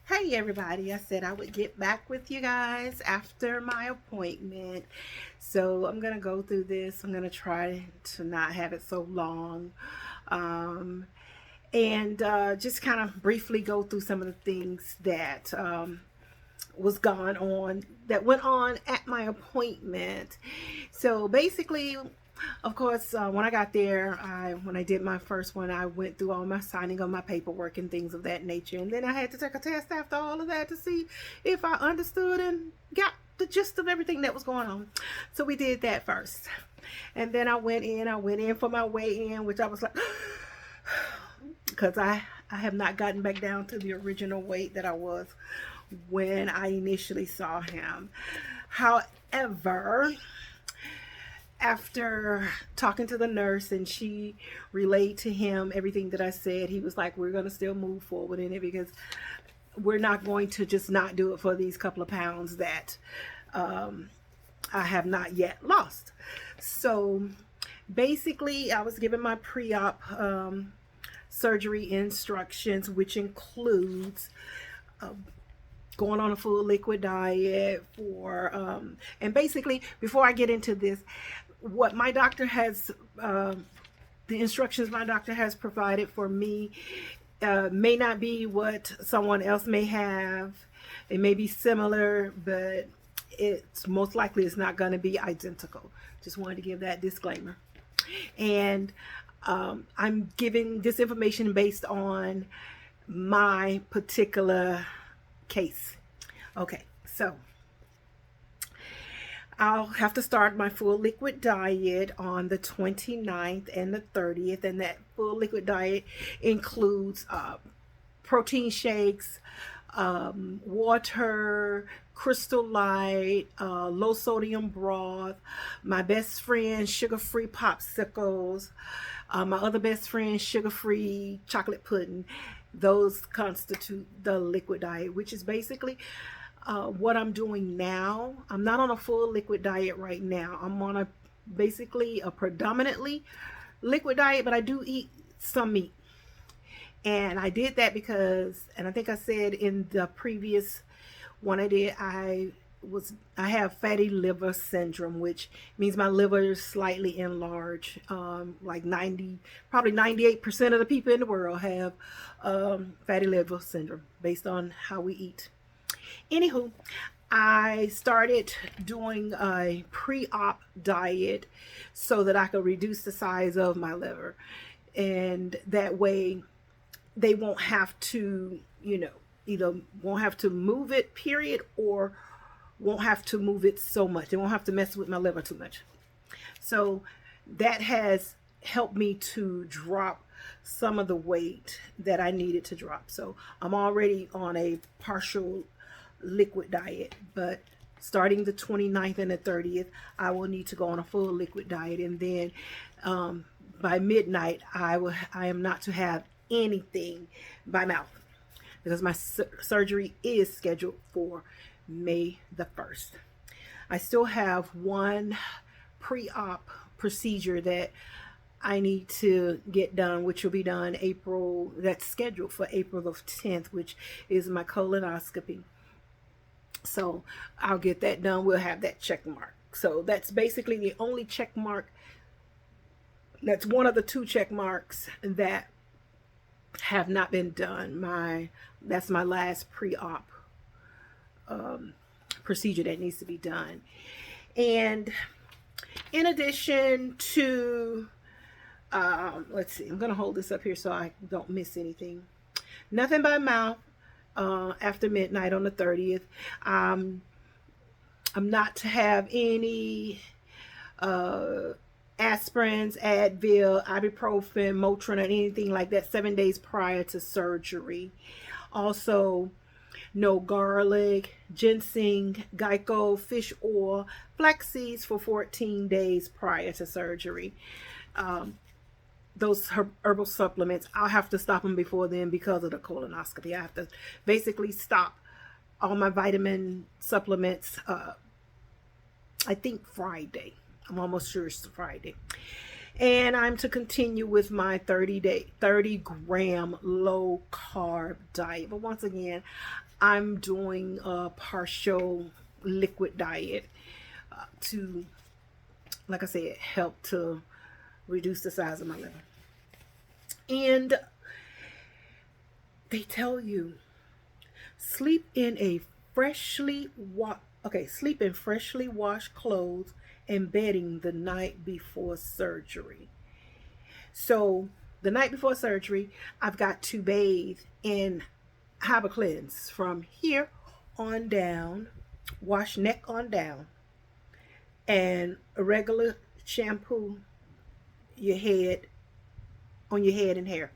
Hey everybody, I said I would get back with you guys after my appointment. So I'm going to go through this. I'm going to try to not have it so long. Um, and just kind of briefly go through some of the things that was going on, that went on at my appointment. So basically, of course, when I got there, when I did my first one, I went through all my signing of my paperwork and things of that nature. And then I had to take a test after all of that to see if I understood and got the gist of everything that was going on. So we did that first. And then I went in. I went in for my weigh-in, which I was like, because I have not gotten back down to the original weight that I was when I initially saw him. However, after talking to the nurse and she relayed to him everything that I said, he was like, we're going to still move forward in it because we're not going to just not do it for these couple of pounds that I have not yet lost. So basically, I was given my pre-op surgery instructions, which includes going on a full liquid diet and basically, before I get into this, what my doctor has, the instructions my doctor has provided for me may not be what someone else may have. It may be similar, but it's most likely it's not going to be identical. Just wanted to give that disclaimer. And I'm giving this information based on my particular case. Okay, so I'll have to start my full liquid diet on the 29th and the 30th, and that full liquid diet includes protein shakes, water, Crystal Light, low sodium broth, my best friend sugar-free popsicles, my other best friend sugar-free chocolate pudding. Those constitute the liquid diet, which is basically what I'm doing now. I'm not on a full liquid diet right now. I'm on basically a predominantly liquid diet, but I do eat some meat. And I did that because, and I think I said in the previous one I did, I have fatty liver syndrome, which means my liver is slightly enlarged. Like 90, probably 98% of the people in the world have fatty liver syndrome based on how we eat. Anywho, I started doing a pre-op diet so that I could reduce the size of my liver, and that way they won't have to, either won't have to move it, period, or won't have to move it so much. They won't have to mess with my liver too much. So that has helped me to drop some of the weight that I needed to drop. So I'm already on a partial liquid diet, but starting the 29th and the 30th, I will need to go on a full liquid diet. And then by midnight, I am not to have anything by mouth because my surgery is scheduled for May the 1st. I still have one pre-op procedure that I need to get done, which will be done that's scheduled for April the 10th, which is my colonoscopy. So I'll get that done. We'll have that check mark. So that's basically the only check mark. That's one of the two check marks that have not been done. That's my last pre-op procedure that needs to be done. And in addition to, let's see, I'm going to hold this up here so I don't miss anything. Nothing by mouth after midnight on the 30th. I'm not to have any aspirins, Advil, ibuprofen, Motrin, or anything like that 7 days prior to surgery. Also, no garlic, ginseng, Geico, fish oil, flax seeds for 14 days prior to surgery. Those herbal supplements, I'll have to stop them before then because of the colonoscopy. I have to basically stop all my vitamin supplements, I think Friday. I'm almost sure it's Friday. And I'm to continue with my 30 gram low carb diet. But once again, I'm doing a partial liquid diet to, like I said, help to reduce the size of my liver. And they tell you sleep in a sleep in freshly washed clothes and bedding the night before surgery. So the night before surgery, I've got to bathe in have a cleanse from here on down, wash neck on down, and a regular shampoo your head on your head and hair.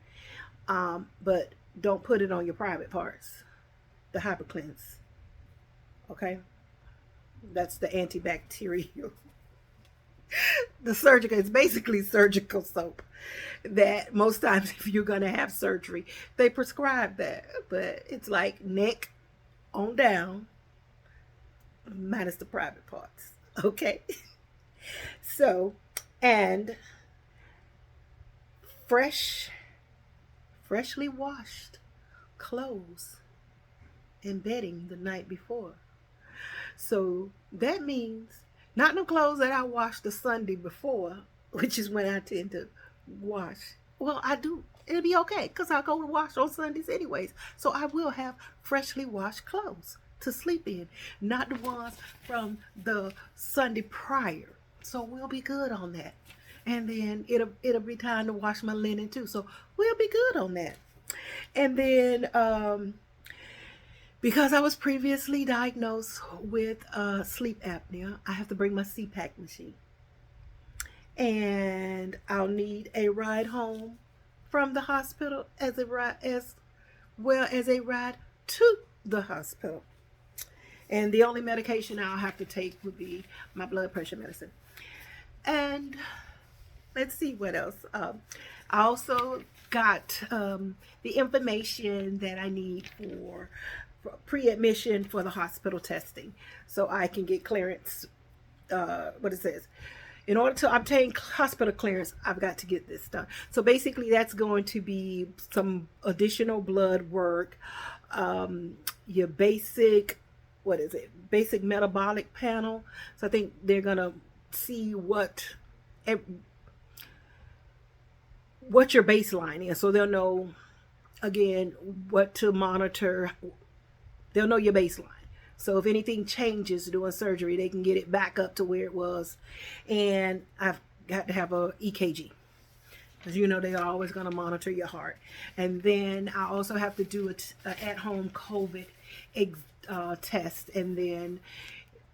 But don't put it on your private parts. The hyper cleanse. Okay? That's the antibacterial. The surgical, it's basically surgical soap that most times if you're going to have surgery, they prescribe that. But it's like neck on down, minus the private parts. Okay? So, and freshly washed clothes and bedding the night before. So that means not no clothes that I washed the Sunday before, which is when I tend to wash. Well, I do. It'll be okay because I go to wash on Sundays anyways. So I will have freshly washed clothes to sleep in, not the ones from the Sunday prior. So we'll be good on that. And then it'll be time to wash my linen too. So we'll be good on that. And then because I was previously diagnosed with sleep apnea, I have to bring my CPAP machine. And I'll need a ride home from the hospital as well as a ride to the hospital. And the only medication I'll have to take would be my blood pressure medicine. And let's see what else. I also got the information that I need for pre-admission for the hospital testing, so I can get clearance. What it says, in order to obtain hospital clearance, I've got to get this done. So basically, that's going to be some additional blood work, your basic, basic metabolic panel. So I think they're gonna see what your baseline is, so they'll know again what to monitor. They'll know your baseline, so if anything changes during surgery, they can get it back up to where it was. And I've got to have a EKG, because you know they are always going to monitor your heart. And then I also have to do a at-home COVID test, and then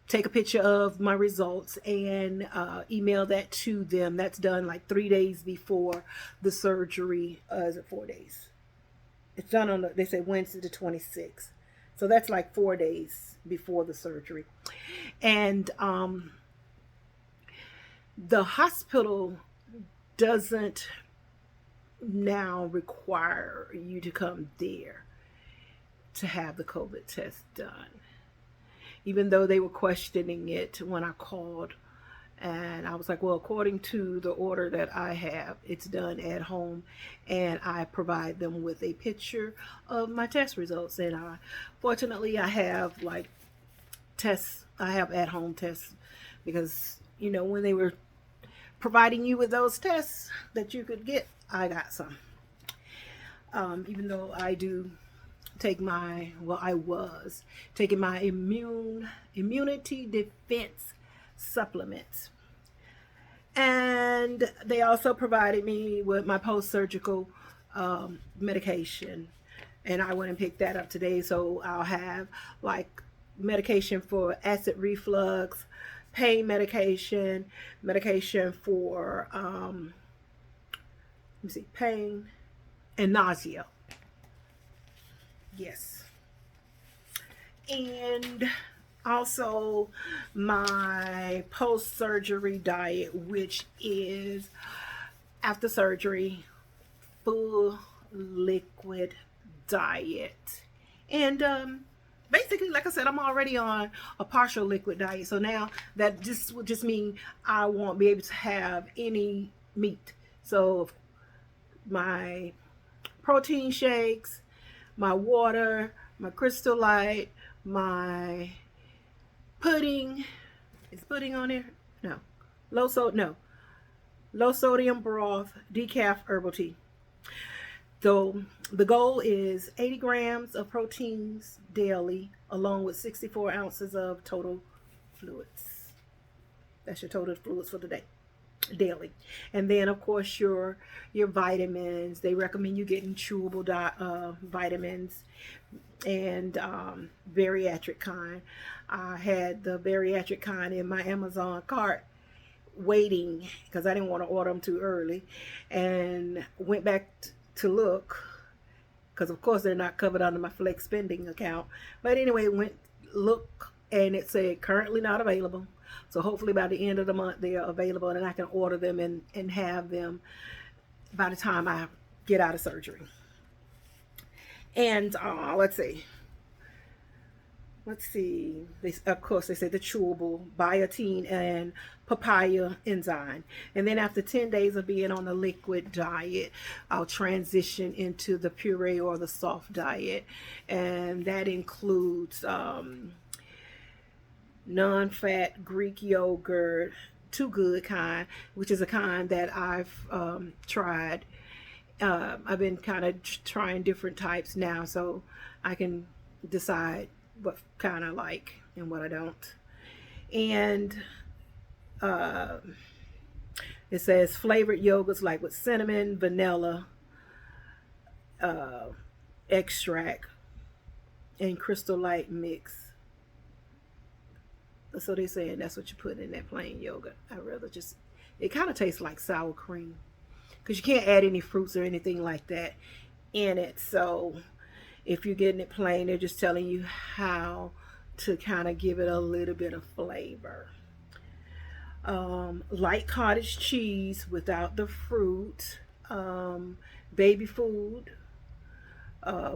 take a picture of my results and email that to them. That's done like 3 days before the surgery. Is it 4 days? It's done on they say Wednesday the 26th. So that's like 4 days before the surgery. And the hospital doesn't now require you to come there to have the COVID test done, even though they were questioning it when I called. And I was like, well, according to the order that I have, it's done at home. And I provide them with a picture of my test results. And fortunately, I have at-home tests, because, you know, when they were providing you with those tests that you could get, I got some. Even though I was taking my immunity defense supplements. And they also provided me with my post-surgical medication, and I went and picked that up today. So I'll have like medication for acid reflux, pain medication for pain and nausea. Yes. And also my post-surgery diet, which is after surgery, full liquid diet. And basically, like I said, I'm already on a partial liquid diet. So now that just will just mean I won't be able to have any meat. So my protein shakes, my water, my Crystal Light, my pudding. Is pudding on there? No. No. Low sodium broth, decaf herbal tea. So the goal is 80 grams of proteins daily, along with 64 ounces of total fluids. That's your total fluids for the day, daily. And then, of course, your vitamins. They recommend you getting chewable vitamins and bariatric kind. I had the bariatric kind in my Amazon cart waiting because I didn't want to order them too early, and went back to look because of course they're not covered under my flex spending account. But anyway, went look and it said currently not available. So hopefully by the end of the month they are available and I can order them and have them by the time I get out of surgery. And let's see. They, of course, they said the chewable biotin and papaya enzyme. And then after 10 days of being on the liquid diet, I'll transition into the puree or the soft diet. And that includes non-fat Greek yogurt, Too Good kind, which is a kind that I've tried. I've been kind of trying different types now, so I can decide what kind I like and what I don't. And it says flavored yogurts like with cinnamon, vanilla, extract, and Crystal Light mix. So they're saying that's what you put in that plain yogurt. I rather just, it kind of tastes like sour cream because you can't add any fruits or anything like that in it. So if you're getting it plain, they're just telling you how to kind of give it a little bit of flavor. Light cottage cheese without the fruit. Baby food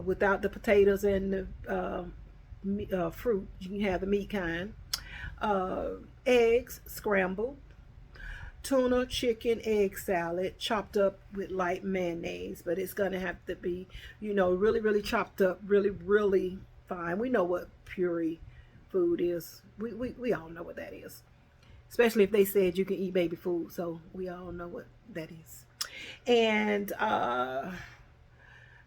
without the potatoes and the fruit. You can have the meat kind. Eggs scrambled. Tuna, chicken, egg salad, chopped up with light mayonnaise, but it's gonna have to be, really, really chopped up, really, really fine. We know what puree food is. We all know what that is, especially if they said you can eat baby food. So we all know what that is. And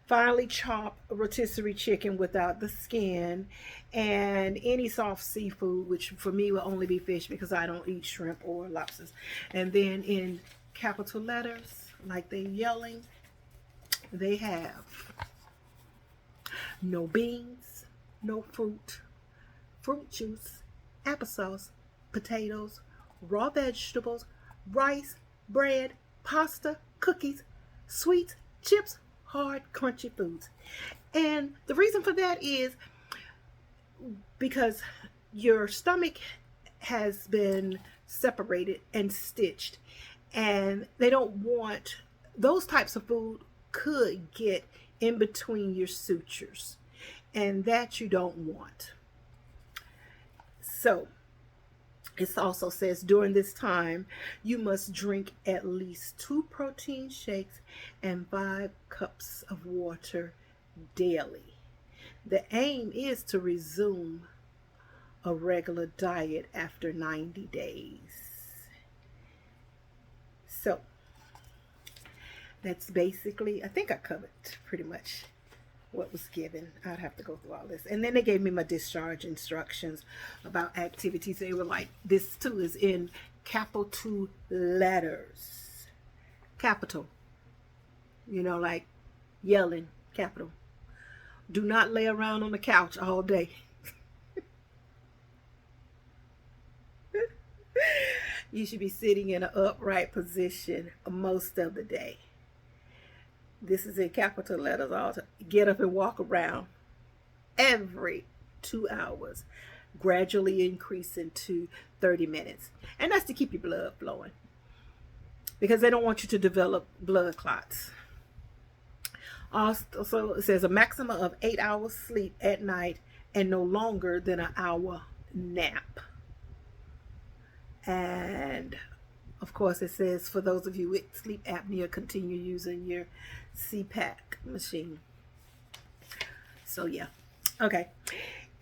finely chop rotisserie chicken without the skin, and any soft seafood, which for me will only be fish because I don't eat shrimp or lobsters. And then in capital letters, like they're yelling, they have no beans, no fruit, fruit juice, applesauce, potatoes, raw vegetables, rice, bread, pasta, cookies, sweets, chips, hard, crunchy foods. And the reason for that is because your stomach has been separated and stitched, and they don't want those types of food could get in between your sutures, and that you don't want. So it also says during this time you must drink at least 2 protein shakes and 5 cups of water daily. The aim is to resume a regular diet after 90 days. So that's basically, I think I covered pretty much what was given. I'd have to go through all this. And then they gave me my discharge instructions about activities. They were like, this too is in capital letters. Capital. Like yelling, capital. Do not lay around on the couch all day. You should be sitting in an upright position most of the day. This is in capital letters. Also, get up and walk around every 2 hours, gradually increasing to 30 minutes. And that's to keep your blood flowing, because they don't want you to develop blood clots. Also, it says a maximum of 8 hours sleep at night and no longer than an hour nap. And Of course, it says for those of you with sleep apnea, continue using your CPAP machine. So yeah, okay.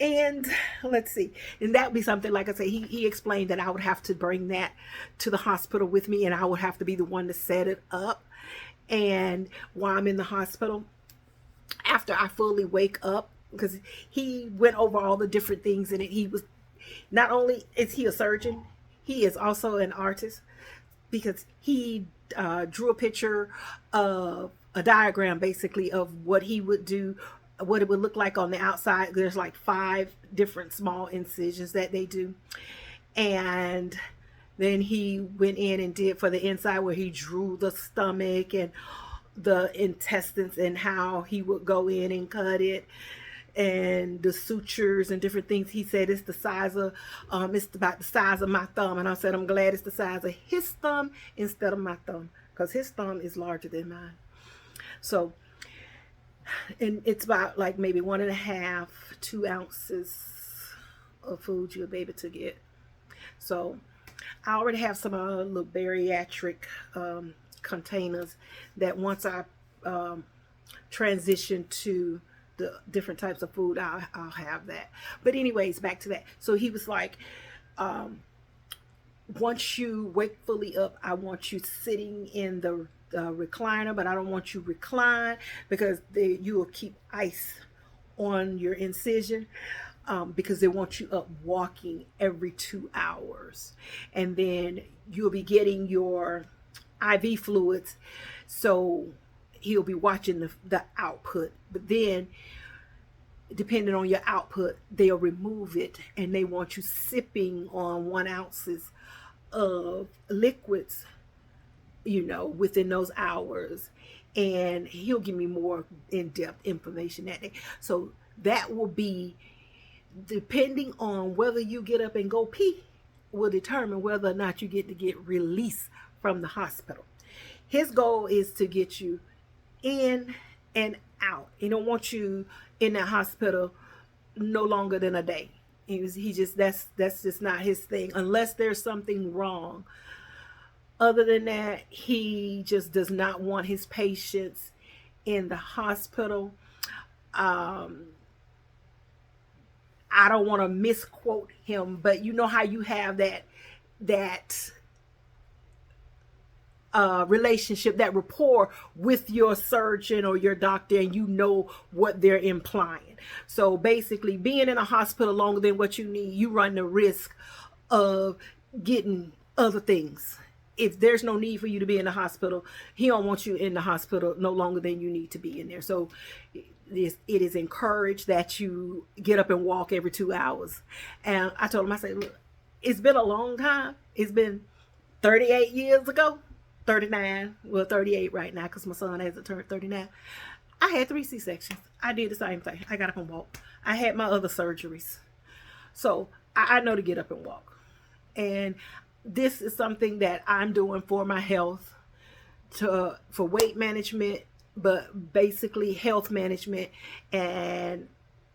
And let's see, and that would be something, like I say, he explained that I would have to bring that to the hospital with me, and I would have to be the one to set it up. And while I'm in the hospital, after I fully wake up, because he went over all the different things in it. He was, not only is he a surgeon, he is also an artist, because he drew a picture of a diagram basically of what he would do, what it would look like on the outside. There's like 5 different small incisions that they do. And then he went in and did for the inside, where he drew the stomach and the intestines and how he would go in and cut it, and the sutures and different things. He said it's the size of, it's about the size of my thumb. And I said, I'm glad it's the size of his thumb instead of my thumb, because his thumb is larger than mine. So, and it's about like maybe 1.5, 2 ounces of food you'll be able to get. So I already have some little bariatric containers that once I transition to the different types of food, I'll have that. But anyways, back to that. So he was like, once you wake fully up, I want you sitting in the recliner, but I don't want you recline, because you will keep ice on your incision, because they want you up walking every 2 hours. And then you'll be getting your IV fluids, so he'll be watching the output. But then, depending on your output, they'll remove it, and they want you sipping on 1 ounces of liquids, within those hours. And he'll give me more in-depth information that day. So that will be, depending on whether you get up and go pee, will determine whether or not you get released from the hospital. His goal is to get you in and out. He don't want you in that hospital no longer than a day. He just, that's just not his thing, unless there's something wrong. Other than that, he just does not want his patients in the hospital. I don't want to misquote him, but you know how you have that relationship, that rapport with your surgeon or your doctor, and you know what they're implying. So basically, being in a hospital longer than what you need, you run the risk of getting other things. If there's no need for you to be in the hospital, he don't want you in the hospital no longer than you need to be in there. So it is encouraged that you get up and walk every 2 hours. And I told him, I said, look, it's been a long time. It's been 38 years ago. 39, well 38 right now, because my son hasn't turned 39. I had 3 C-sections. I did the same thing. I got up and walked. I had my other surgeries. So I know to get up and walk. And this is something that I'm doing for my health, for weight management, but basically health management. And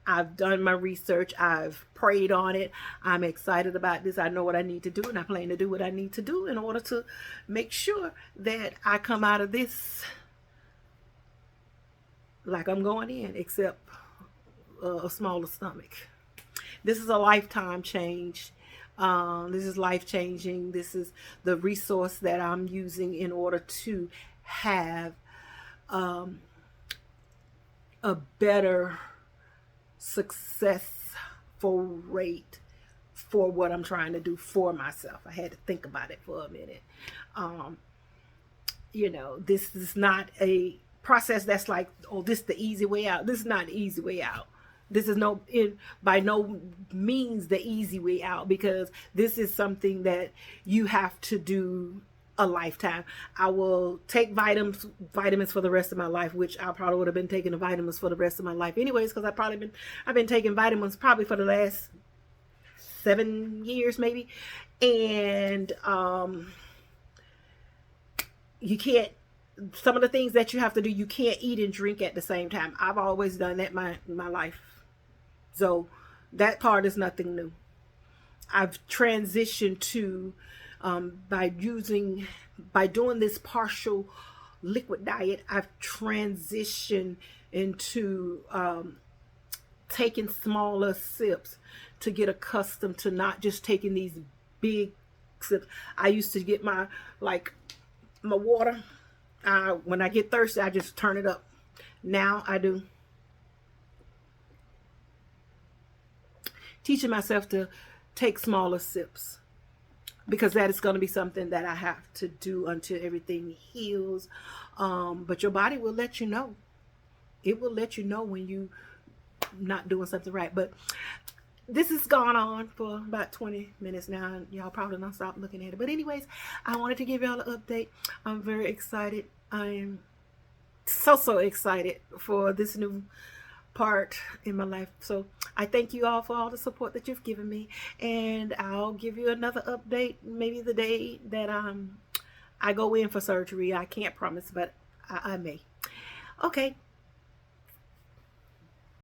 I've done my research. I've prayed on it. I'm excited about this. I know what I need to do, and I plan to do what I need to do in order to make sure that I come out of this like I'm going in, except a smaller stomach. This is a lifetime change. This is life-changing. This is the resource that I'm using in order to have a better successful rate for what I'm trying to do for myself. I had to think about it for a minute. This is not a process that's like, oh, this is the easy way out. This is not the easy way out. This is by no means the easy way out, because this is something that you have to do a lifetime. I will take vitamins for the rest of my life, which I probably would have been taking the vitamins for the rest of my life anyways, because I've been taking vitamins probably for the last 7 years maybe. And you can't, some of the things that you have to do, you can't eat and drink at the same time. I've always done that my life. So that part is nothing new. I've transitioned to By doing this partial liquid diet, I've transitioned into taking smaller sips to get accustomed to not just taking these big sips. I used to get my water. When I get thirsty, I just turn it up. Now I do. Teaching myself to take smaller sips because that is going to be something that I have to do until everything heals. But your body will let you know. It will let you know when you not doing something right. But this has gone on for about 20 minutes now, and y'all probably not stop looking at it. But anyways, I wanted to give y'all an update. I'm very excited. I'm so excited for this new part in my life. So I thank you all for all the support that you've given me, and I'll give you another update maybe the day that I go in for surgery. I can't promise, but I may. Okay,